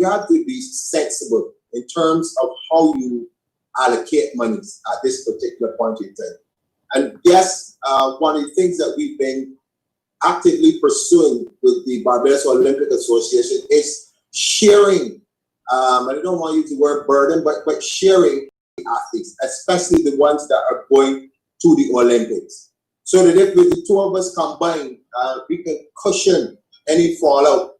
you have to be sensible in terms of how you allocate monies at this particular point in time. And yes, one of the things that we've been actively pursuing with the Barbados Olympic Association is sharing, I don't want to use the word burden, but sharing athletes, especially the ones that are going to the Olympics. So that if with the two of us combined, we can cushion any fallout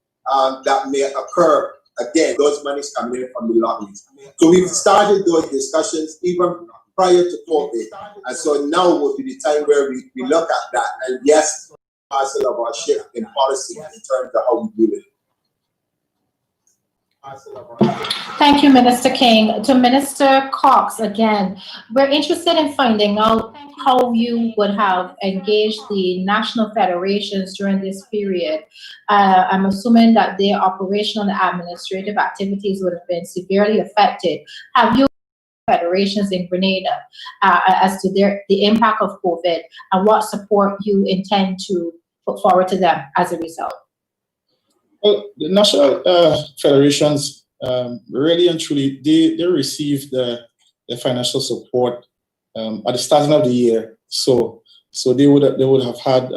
that may occur. Again, those monies coming in from the lobbies. So we've started those discussions even prior to COVID. And so now will be the time where we look at that. And yes, parcel of our shift in policy in terms of how we do it. Thank you, Minister King. To Minister Cox, again, we're interested in finding out how you would have engaged the national federations during this period. I'm assuming that their operational and administrative activities would have been severely affected. Have you federations in Grenada as to the impact of COVID and what support you intend to put forward to them as a result? Well, the national federations really and truly, they received the financial support at the starting of the year. So they would have had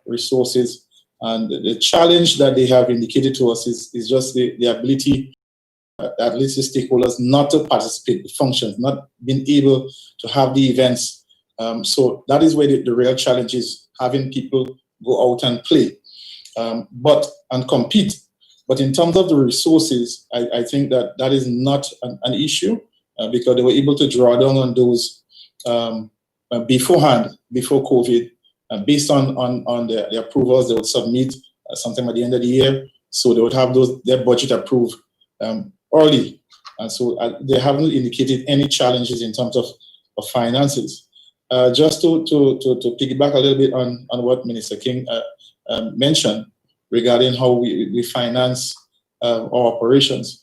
resources, and the challenge that they have indicated to us is just the ability, at least the stakeholders, not to participate in the functions, not being able to have the events. So that is where the real challenge is, having people go out and play. And compete. But in terms of the resources, I think that is not an issue because they were able to draw down on those beforehand, before COVID, based on the approvals they would submit sometime at the end of the year. So they would have their budget approved early. And so they haven't indicated any challenges in terms of finances. Just to piggyback a little bit on what Minister King mentioned regarding how we finance our operations.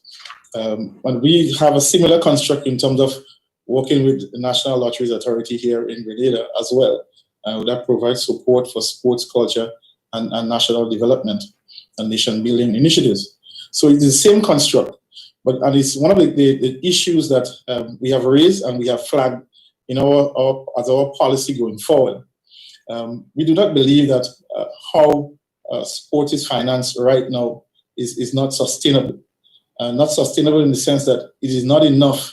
And we have a similar construct in terms of working with the National Lotteries Authority here in Grenada as well. That provides support for sports culture and national development and nation building initiatives. So it's the same construct, and it's one of the issues that we have raised and we have flagged in as our policy going forward. We do not believe that how sport is financed right now is not sustainable. Not sustainable in the sense that it is not enough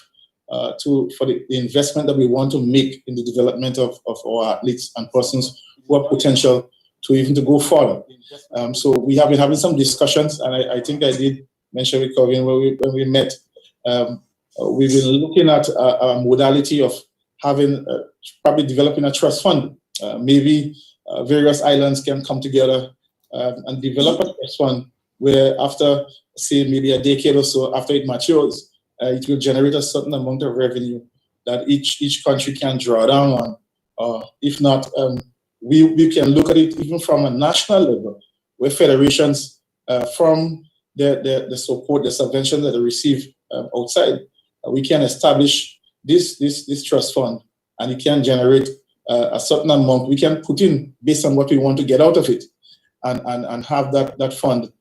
for the investment that we want to make in the development of our athletes and persons who have potential to go further. So we have been having some discussions, and I think I did mention with Kevin when we met. We've been looking at a modality of having probably developing a trust fund. Maybe various islands can come together and develop a trust fund where after, say, maybe a decade or so after it matures, it will generate a certain amount of revenue that each country can draw down on. If not, we can look at it even from a national level, where federations, from the support, the subvention that they receive outside, we can establish this trust fund, and it can generate a certain amount we can put in based on what we want to get out of it, and have that fund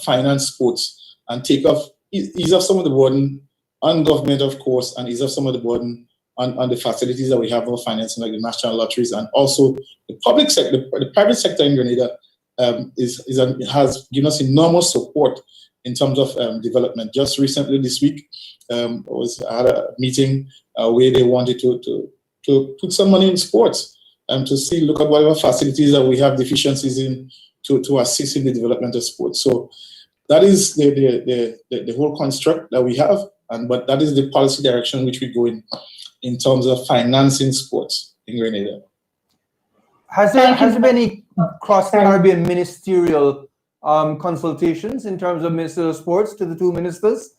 finance sports and ease off some of the burden on government, of course, and ease off some of the burden on the facilities that we have for financing, like the national lotteries, and also the public sector, the private sector in Grenada has given us enormous support in terms of development. Just recently this week, I had a meeting where they wanted to put some money in sports and to look at whatever facilities that we have deficiencies in to assist in the development of sports. So that is the whole construct that we have, but that is the policy direction which we go in terms of financing sports in Grenada. Has there been any cross-Caribbean ministerial consultations in terms of Minister of Sports to the two ministers?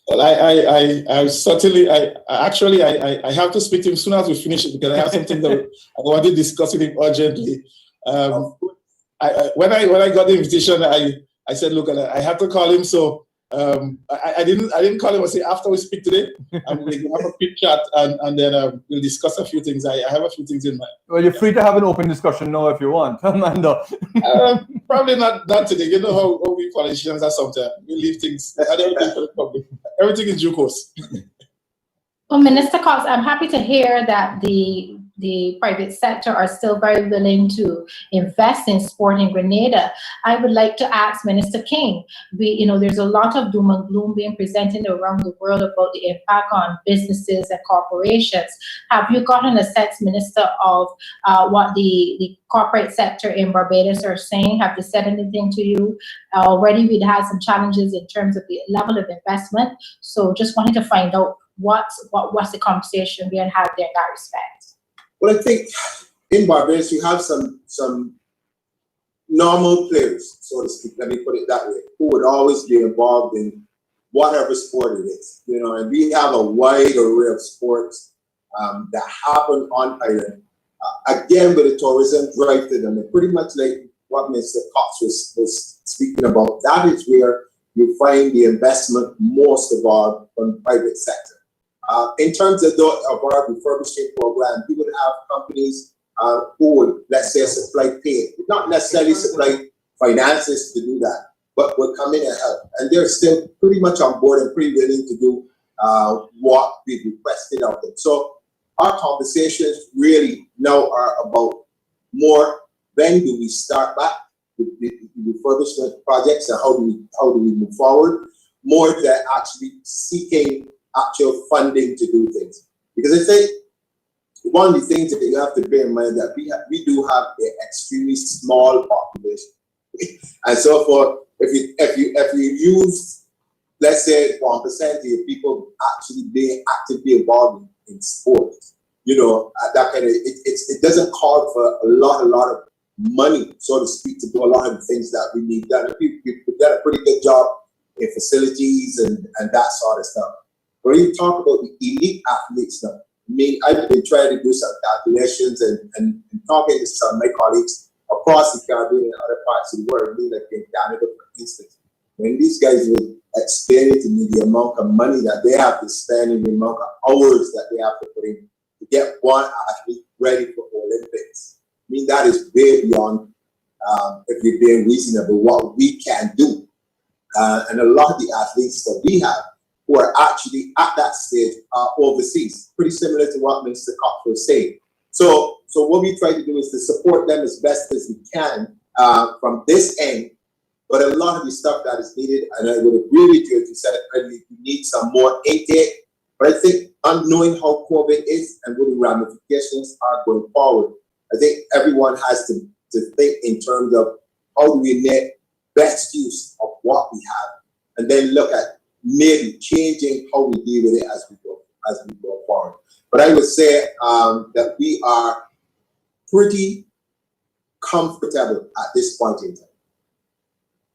Well, I certainly, actually, I have to speak to him as soon as we finish it, because I have something that I want to discuss with him urgently. When I got the invitation, I said, look, I have to call him, so I didn't call him and say after we speak today, and we can have a quick chat and then we'll discuss a few things. I have a few things in mind. Well, you're free to have an open discussion now if you want, Amanda. Probably not today. You know how we politicians are sometimes. We leave things. I don't think for the public. Everything is due course. Well, Minister Cox, I'm happy to hear that the private sector are still very willing to invest in sport in Grenada. I would like to ask Minister King, there's a lot of doom and gloom being presented around the world about the impact on businesses and corporations. Have you gotten a sense, Minister, of what the corporate sector in Barbados are saying? Have they said anything to you? Already we'd had some challenges in terms of the level of investment. So just wanted to find out what's the conversation being had there in that respect. Well, I think in Barbados you have some normal players, so to speak, let me put it that way, who would always be involved in whatever sport it is, and we have a wide array of sports that happen on island. Again, with the tourism drive to them, and pretty much like what Mr. Cox was speaking about, that is where you find the investment most of all from the private sector. In terms of our refurbishing program, we would have companies who would, let's say, supply paint, not necessarily supply finances to do that, but would come in and help. And they're still pretty much on board and pretty willing to do what we requested of them. So our conversations really now are about more, when do we start back with the refurbishment projects and how do we move forward, more than actually seeking actual funding to do things. Because I think one of the things that you have to bear in mind that we do have an extremely small population. And so for if you use, let's say, 1% of your people actually being actively involved in sports, that kind of it doesn't call for a lot of money, so to speak, to do a lot of the things that we need done. We've done a pretty good job in facilities and that sort of stuff. When you talk about the elite athletes now, I've been trying to do some calculations and talking to some of my colleagues across the Caribbean and other parts of the world, like in Canada, for instance. When these guys would explain to me the amount of money that they have to spend and the amount of hours that they have to put in to get one athlete ready for Olympics, that is way beyond, if you're being reasonable, what we can do. And a lot of the athletes that we have who are actually at that stage are overseas, pretty similar to what Mr. Cox was saying. So what we try to do is to support them as best as we can from this end. But a lot of the stuff that is needed, and I would agree with you if you said it earlier, we need some more intake. But I think unknowing how COVID is and what the ramifications are going forward, I think everyone has to think in terms of how do we make best use of what we have, and then look at maybe changing how we deal with it as we go forward. But I would say that we are pretty comfortable at this point in time.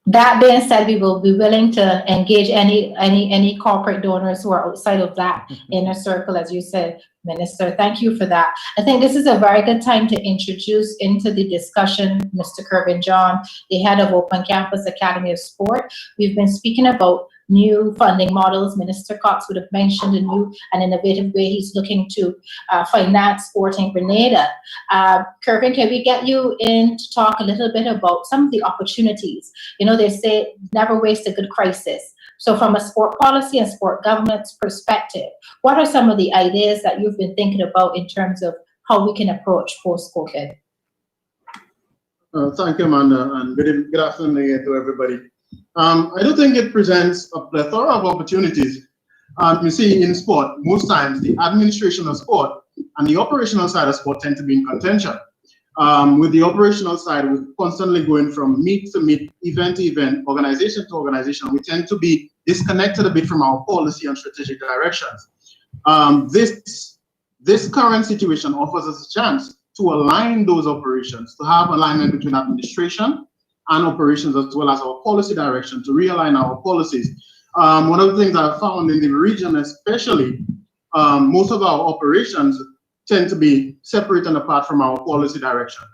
That being said, we will be willing to engage any corporate donors who are outside of that inner circle, as you said, Minister. Thank you for that. I think this is a very good time to introduce into the discussion Mr. Kervin John, the head of Open Campus Academy of Sport. We've been speaking about new funding models. Minister Cox would have mentioned a new and innovative way he's looking to finance sport in Grenada. Kervin, can we get you in to talk a little bit about some of the opportunities? They say never waste a good crisis. So from a sport policy and sport governance perspective, what are some of the ideas that you've been thinking about in terms of how we can approach post-COVID? Thank you, Amanda, and good afternoon to everybody. I do think it presents a plethora of opportunities. You see, in sport, most times the administration of sport and the operational side of sport tend to be in contention. With the operational side, we're constantly going from meet to meet, event to event, organization to organization. We tend to be disconnected a bit from our policy and strategic directions. This current situation offers us a chance to align those operations, to have alignment between administration and operations, as well as our policy direction, to realign our policies. One of the things I've found in the region, especially, most of our operations tend to be separate and apart from our policy direction.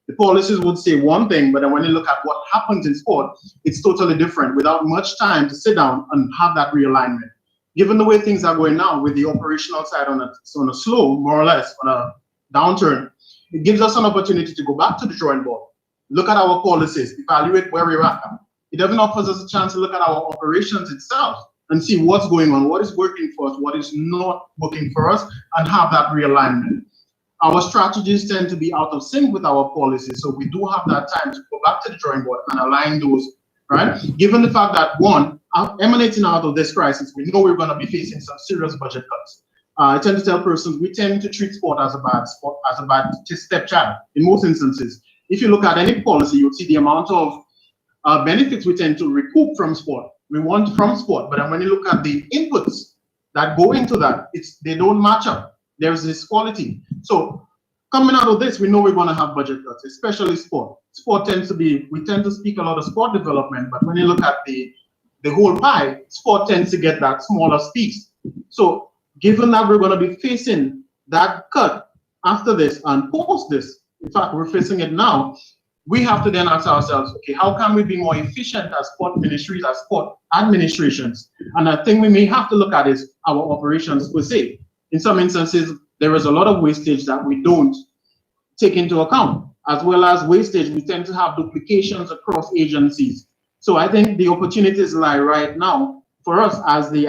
the policies would say one thing, but then when you look at what happens in sport, it's totally different without much time to sit down and have that realignment. Given the way things are going now with the operational side on a slow, more or less, on a downturn, it gives us an opportunity to go back to the drawing board, look at our policies, evaluate where we're at. It even offers us a chance to look at our operations itself and see what's going on, what is working for us, what is not working for us, and have that realignment. Our strategies tend to be out of sync with our policies, so we do have that time to go back to the drawing board and align those, right? Given the fact that, one, emanating out of this crisis, we know we're going to be facing some serious budget cuts. I tend to tell persons we tend to treat sport as a bad stepchild in most instances. If you look at any policy, you'll see the amount of benefits we tend to recoup from sport. We want from sport, but then when you look at the inputs that go into that, they don't match up. There's this quality. So coming out of this, we know we're going to have budget cuts, especially sport. We tend to speak a lot of sport development, but when you look at the whole pie, sport tends to get that smaller piece. So given that we're going to be facing that cut after this and post this, in fact, we're facing it now, we have to then ask ourselves, okay, how can we be more efficient as sport ministries, as sport administrations? And I think we may have to look at is our operations per se. In some instances, there is a lot of wastage that we don't take into account, as well as wastage, we tend to have duplications across agencies. So I think the opportunities lie right now for us as the